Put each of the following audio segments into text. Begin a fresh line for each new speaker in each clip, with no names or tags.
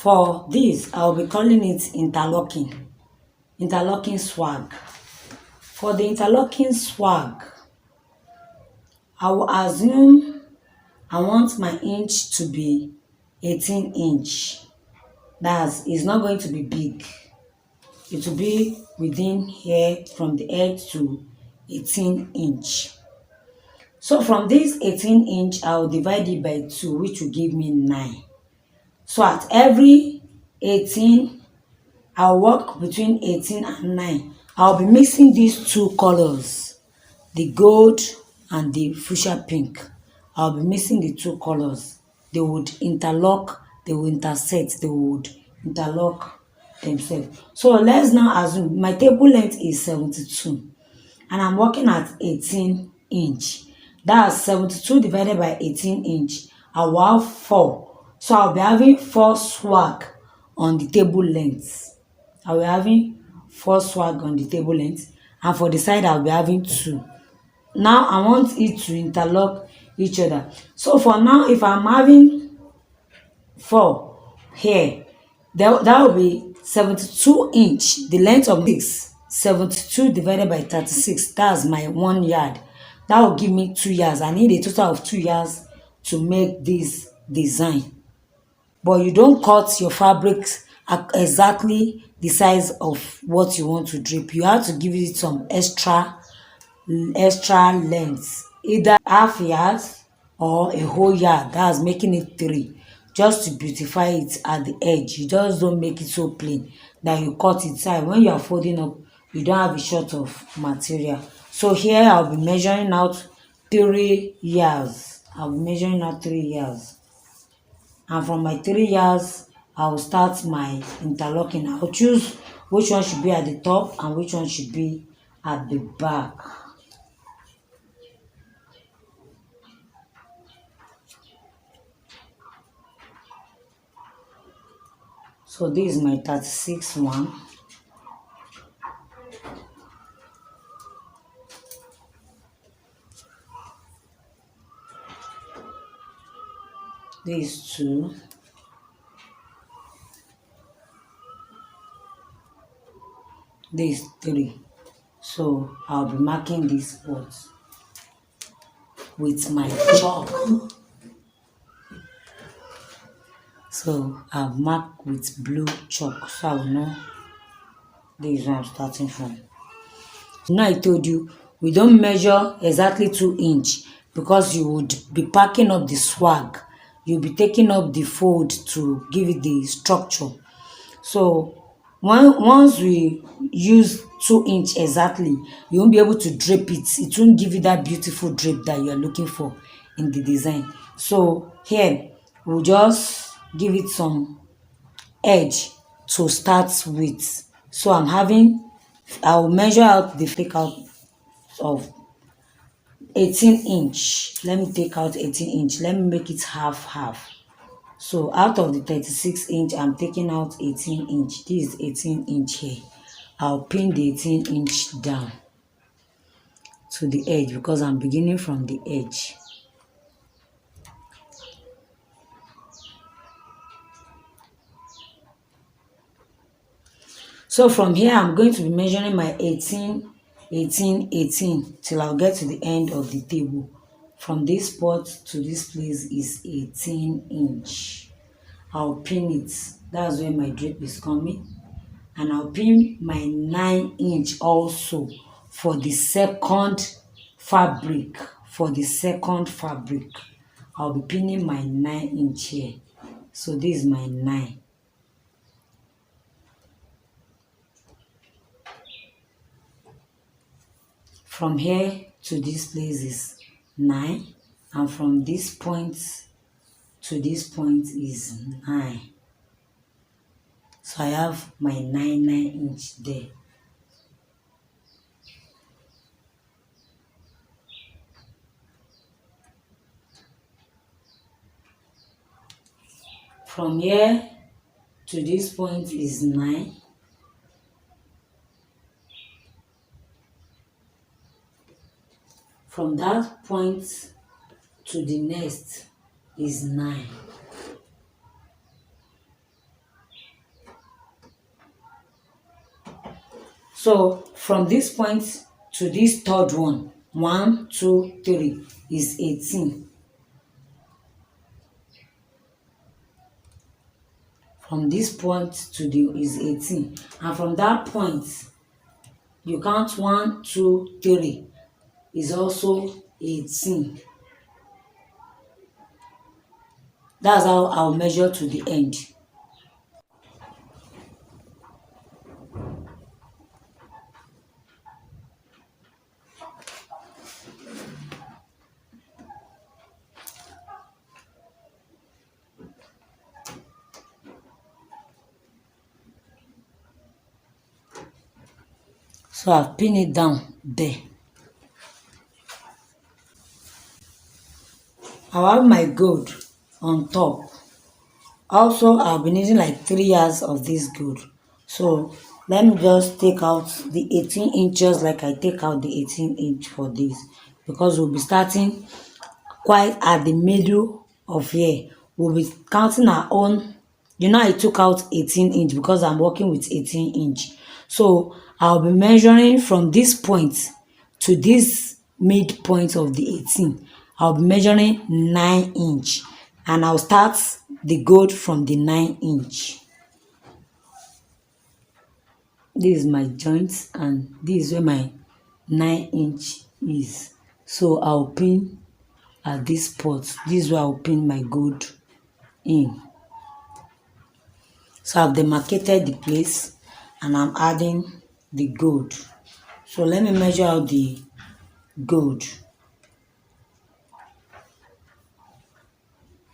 For this, I'll be calling it interlocking. Interlocking swag. For the interlocking swag, I will assume I want my inch to be 18 inch. That's it's not going to be big. It will be within here from the edge to 18 inch. So from this 18 inch, I will divide it by 2, which will give me 9. So at every 18, I'll work between 18 and 9. I'll be mixing these two colors, the gold and the fuchsia pink. I'll be mixing the two colors. They would interlock, they will intersect, they would interlock themselves. So let's now assume my table length is 72 and I'm working at 18 inch. That's 72 divided by 18 inch. I will have 4. So I'll be having 4 swag on the table length. I'll be having 4 swag on the table length, and for the side I'll be having 2. Now I want it to interlock each other. So for now, if I'm having 4 here, that will be 72 inch. The length of 72 divided by 36, that's my 1 yard. That will give me 2 yards. I need a total of 2 yards to make this design. But you don't cut your fabrics exactly the size of what you want to drape. You have to give it some extra length, either half yard or a whole yard. That's making it 3, just to beautify it at the edge. You just don't make it so plain that you cut it side. When you are folding up, you don't have a short of material. So here I'll be measuring out 3 yards. I'll be measuring out 3 yards, and from my 3 yards I will start my interlocking. I'll choose which one should be at the top and which one should be at the back. So this is my 36 one. These 2. These 3. So I'll be marking these spots with my chalk. So I've marked with blue chalk, so I will know this is where I'm starting from. Now I told you we don't measure exactly 2 inch because you would be packing up the swag. You'll be taking up the fold to give it the structure. So once we use 2 inch exactly, you won't be able to drape it. It won't give you that beautiful drape that you're looking for in the design. So here we'll just give it some edge to start with. So I'll measure out the take out of 18 inch. Let me take out 18 inch. Let me make it half. So out of the 36 inch, I'm taking out 18 inch. This is 18 inch here. I'll pin the 18 inch down to the edge because I'm beginning from the edge. So from here, I'm going to be measuring my 18 till I'll get to the end of the table. From this spot to this place is 18 inch. I'll pin it. That's where my drape is coming. And I'll pin my 9 inch also for the second fabric. I'll be pinning my 9 inch here. So this is my 9. From here to this place is 9, and from this point to this point is 9. So I have my 9 inch there. From here to this point is 9. From that point to the next is 9. So from this point to this third one, 1, 2, 3 is 18. From this point to the is 18, and from that point you count 1, 2, 3 is also 18. That's how I'll measure to the end. So I've pinned it down there. I'll have my gold on top. Also, I've been using like 3 years of this gold. So let me just take out the 18 inches like I take out the 18 inch for this, because we'll be starting quite at the middle of here. We'll be counting our own. You know, I took out 18 inch because I'm working with 18 inch. So I'll be measuring from this point to this midpoint of the 18. I'll be measuring 9 inch, and I'll start the gold from the 9 inch. This is my joint, and this is where my 9 inch is. So I'll pin at this spot. This is where I'll pin my gold in. So I've demarcated the place and I'm adding the gold. So let me measure out the gold.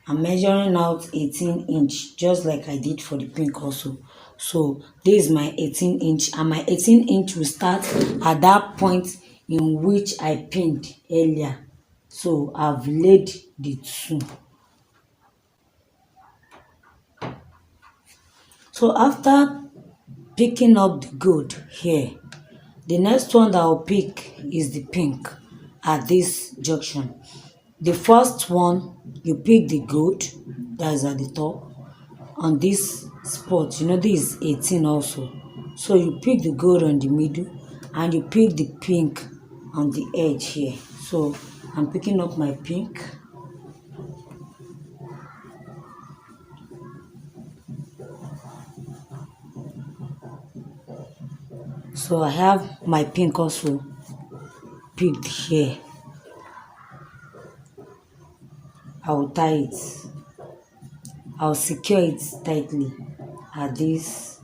I'm measuring out 18 inch just like I did for the pink also. So this is my 18 inch, and my 18 inch will start at that point in which I pinned earlier. So I've laid the two. So after picking up the gold here, the next one that I'll pick is the pink at this junction. The first one, you pick the gold that is at the top on this spot. You know, this is 18 also. So you pick the gold on the middle and you pick the pink on the edge here. So I'm picking up my pink. So I have my pink also picked here. I will tie it. I'll secure it tightly at this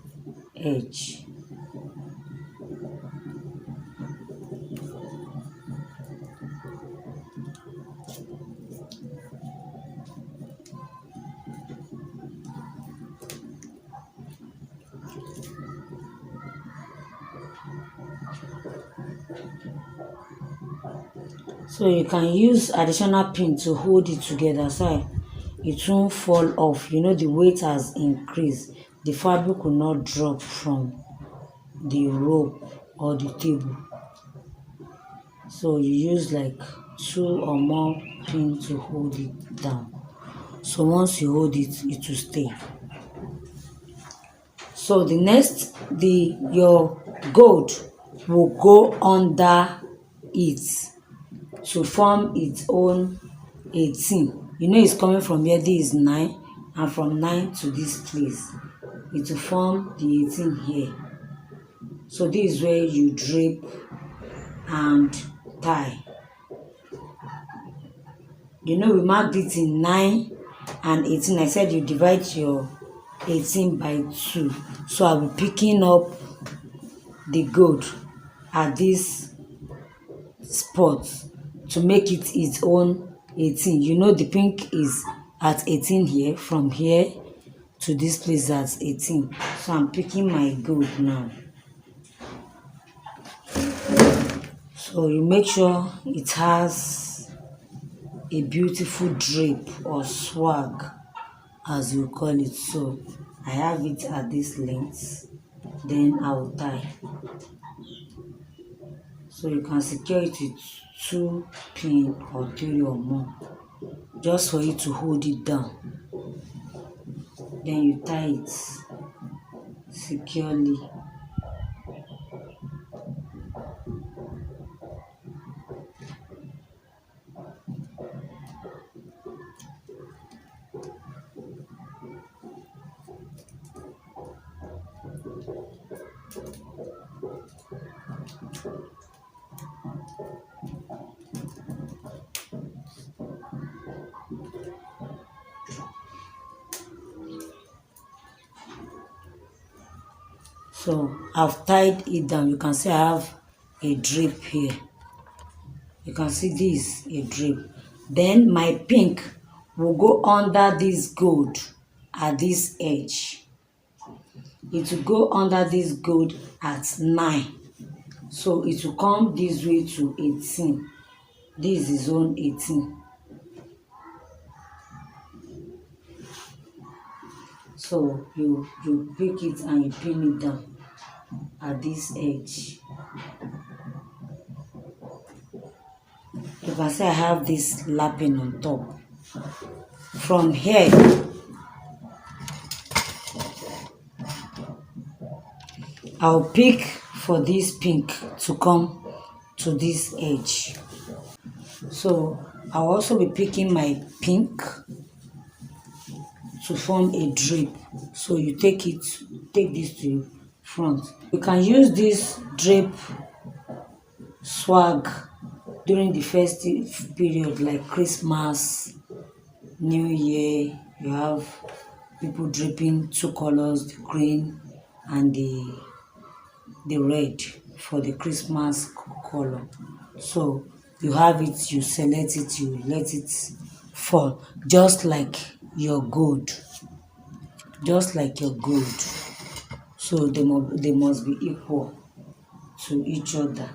edge. So you can use additional pin to hold it together so it won't fall off. You know, the weight has increased. The fabric will not drop from the rope or the table. So you use like 2 or more pins to hold it down. So once you hold it, it will stay. So the next, your gold will go under it to form its own 18. You know, it's coming from here. This is 9, and from 9 to this place, it will form the 18 here. So this is where you drape and tie. You know, we marked it in 9 and 18. I said you divide your 18 by 2. So I'll be picking up the gold at this spot to make it its own 18. You know, the pink is at 18 here. From here to this place, that's 18. So I'm picking my gold now. So you make sure it has a beautiful drape or swag, as you call it. So I have it at this length, then I will tie. So you can secure it with 2 pins or 3 or more, just for you to hold it down. Then you tie it securely. So I've tied it down. You can see I have a drape here. You can see this a drape. Then my pink will go under this gold at this edge. It will go under this gold at 9. So it will come this way to 18. This is zone 18. So you pick it and you pin it down at this edge. You can see I have this lapping on top. From here, I'll pick for this pink to come to this edge. So I'll also be picking my pink to form a drape. So you take this to front. You can use this drape swag during the festive period like Christmas, New Year. You have people draping two colors, the green and the red for the Christmas color. So you have it, you select it, you let it fall, just like your gold. Just like your gold. So they must be equal to each other.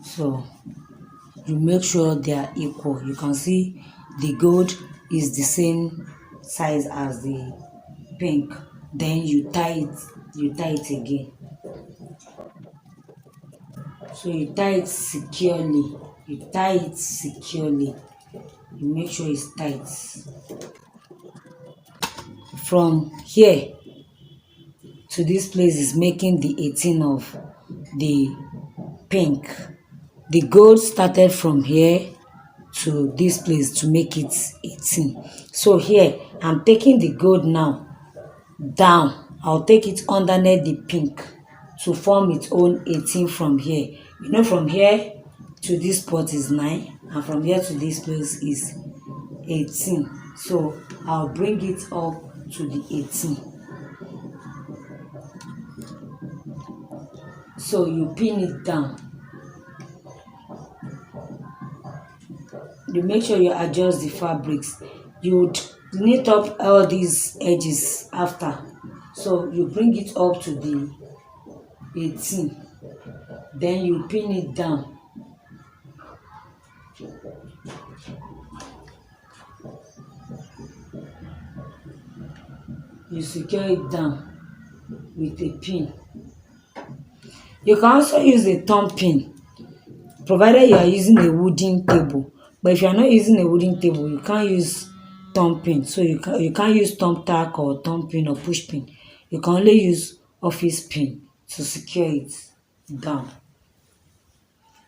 So you make sure they are equal. You can see the gold is the same size as the pink. Then you tie it again. So you tie it securely. You tie it securely. You make sure it's tight. From here to this place is making the 18 of the pink. The gold started from here to this place to make it 18. So here I'm taking the gold now down. I'll take it underneath the pink to form its own 18 from here. You know, from here to this spot is 9, and from here to this place is 18. So I'll bring it up to the 18. So you pin it down. You make sure you adjust the fabrics. You would knit up all these edges after. So you bring it up to the 18. Then you pin it down. You secure it down with a pin. You can also use a thumb pin, provided you are using a wooden table. But if you are not using a wooden table, you can't use thumb pin. So you can't use thumb tack or thumb pin or push pin. You can only use office pin to secure it down.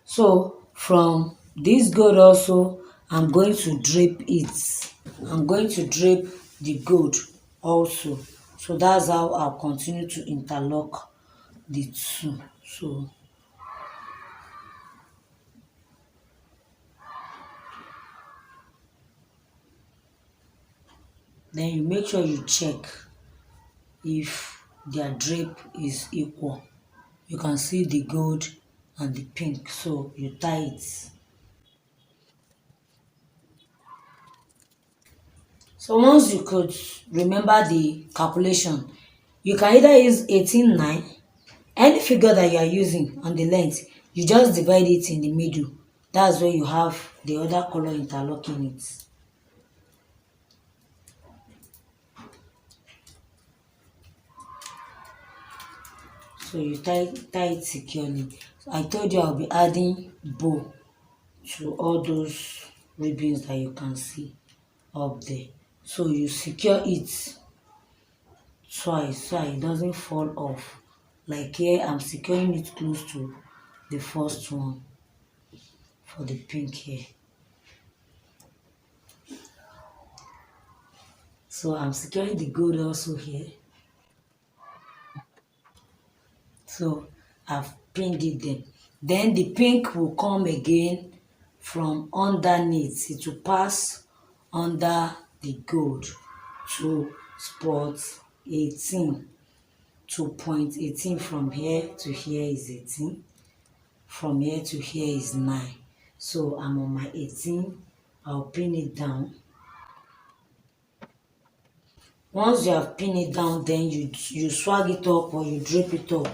So from this gold also, I'm going to drape it. I'm going to drape the gold also. So that's how I'll continue to interlock the two. So then you make sure you check if their drape is equal. You can see the gold and the pink, so you tie it. So once you could remember the calculation, you can either use 18/9, any figure that you are using on the length, you just divide it in the middle. That's where you have the other color interlocking it. So you tie it securely. So I told you I'll be adding bow to all those ribbons that you can see up there. So you secure it twice so it doesn't fall off. Like here, I'm securing it close to the first one for the pink here. So I'm securing the gold also here. So I've pinned it then. Then the pink will come again from underneath. It will pass under the gold to spot 18 to point 18. From here to here is 18, from here to here is 9. So I'm on my 18. I'll pin it down. Once you have pinned it down, then you swag it up or you drape it up.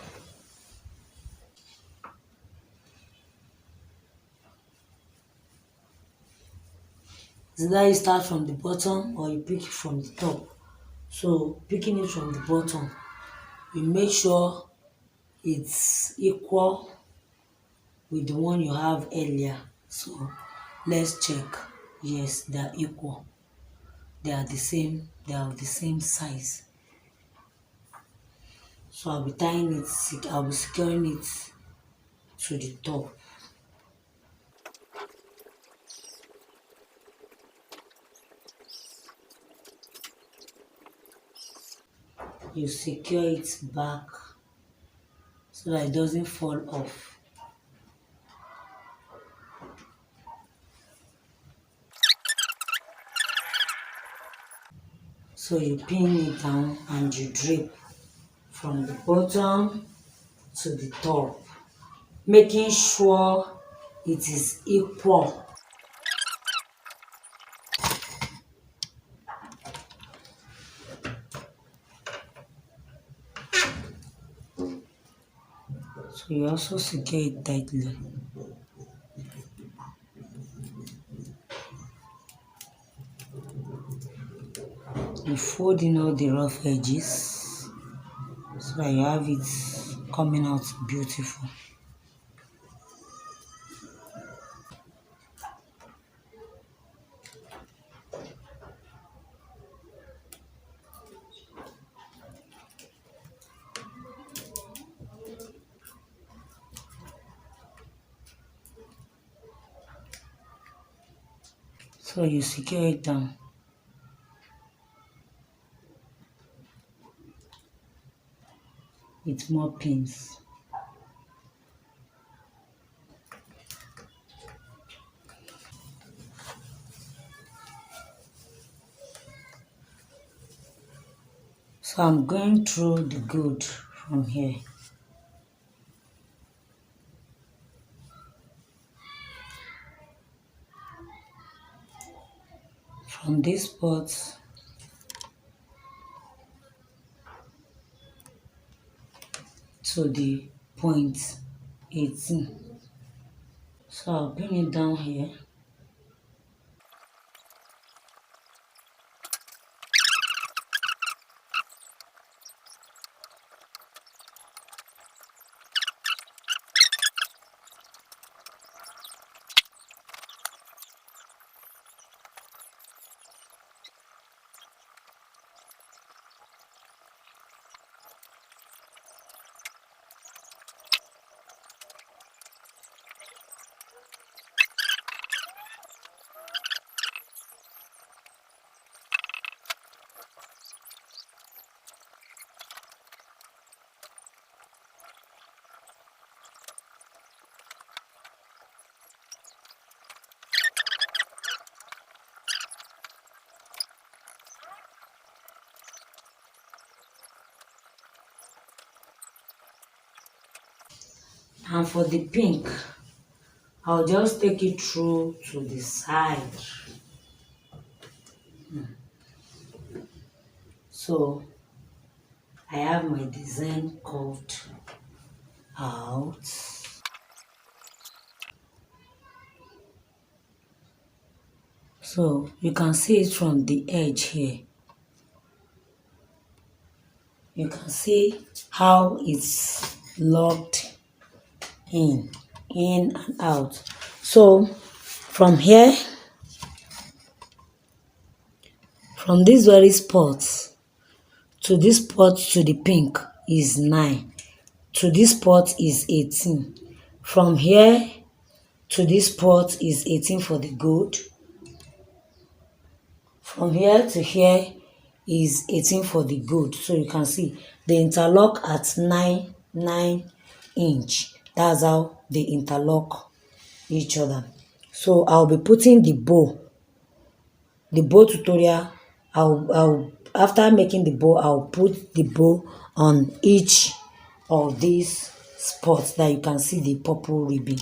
It's either you start from the bottom or you pick it from the top. So picking it from the bottom, you make sure it's equal with the one you have earlier. So let's check. Yes, they are equal. They are the same. They are of the same size. So I'll be tying it. I'll be securing it to the top. You secure it back so that it doesn't fall off. So you pin it down and you drape from the bottom to the top, making sure it is equal. So you also secure it tightly. You fold in all the rough edges so that you have it coming out beautiful. So you secure it down. With more pins. So I'm going through the gold from here. From this spot to the point 18. So I'll bring it down here. And for the pink, I'll just take it through to the side. So I have my design curved out. So you can see it from the edge here. You can see how it's locked in and out. So from here, from this very spot to this spot to the pink is 9. To this spot is 18. From here to this spot is 18 for the gold. From here to here is 18 for the gold. So you can see they interlock at 9 inch. That's how they interlock each other. So I'll be putting the bow tutorial. I'll after making the bow, I'll put the bow on each of these spots that you can see the purple ribbon.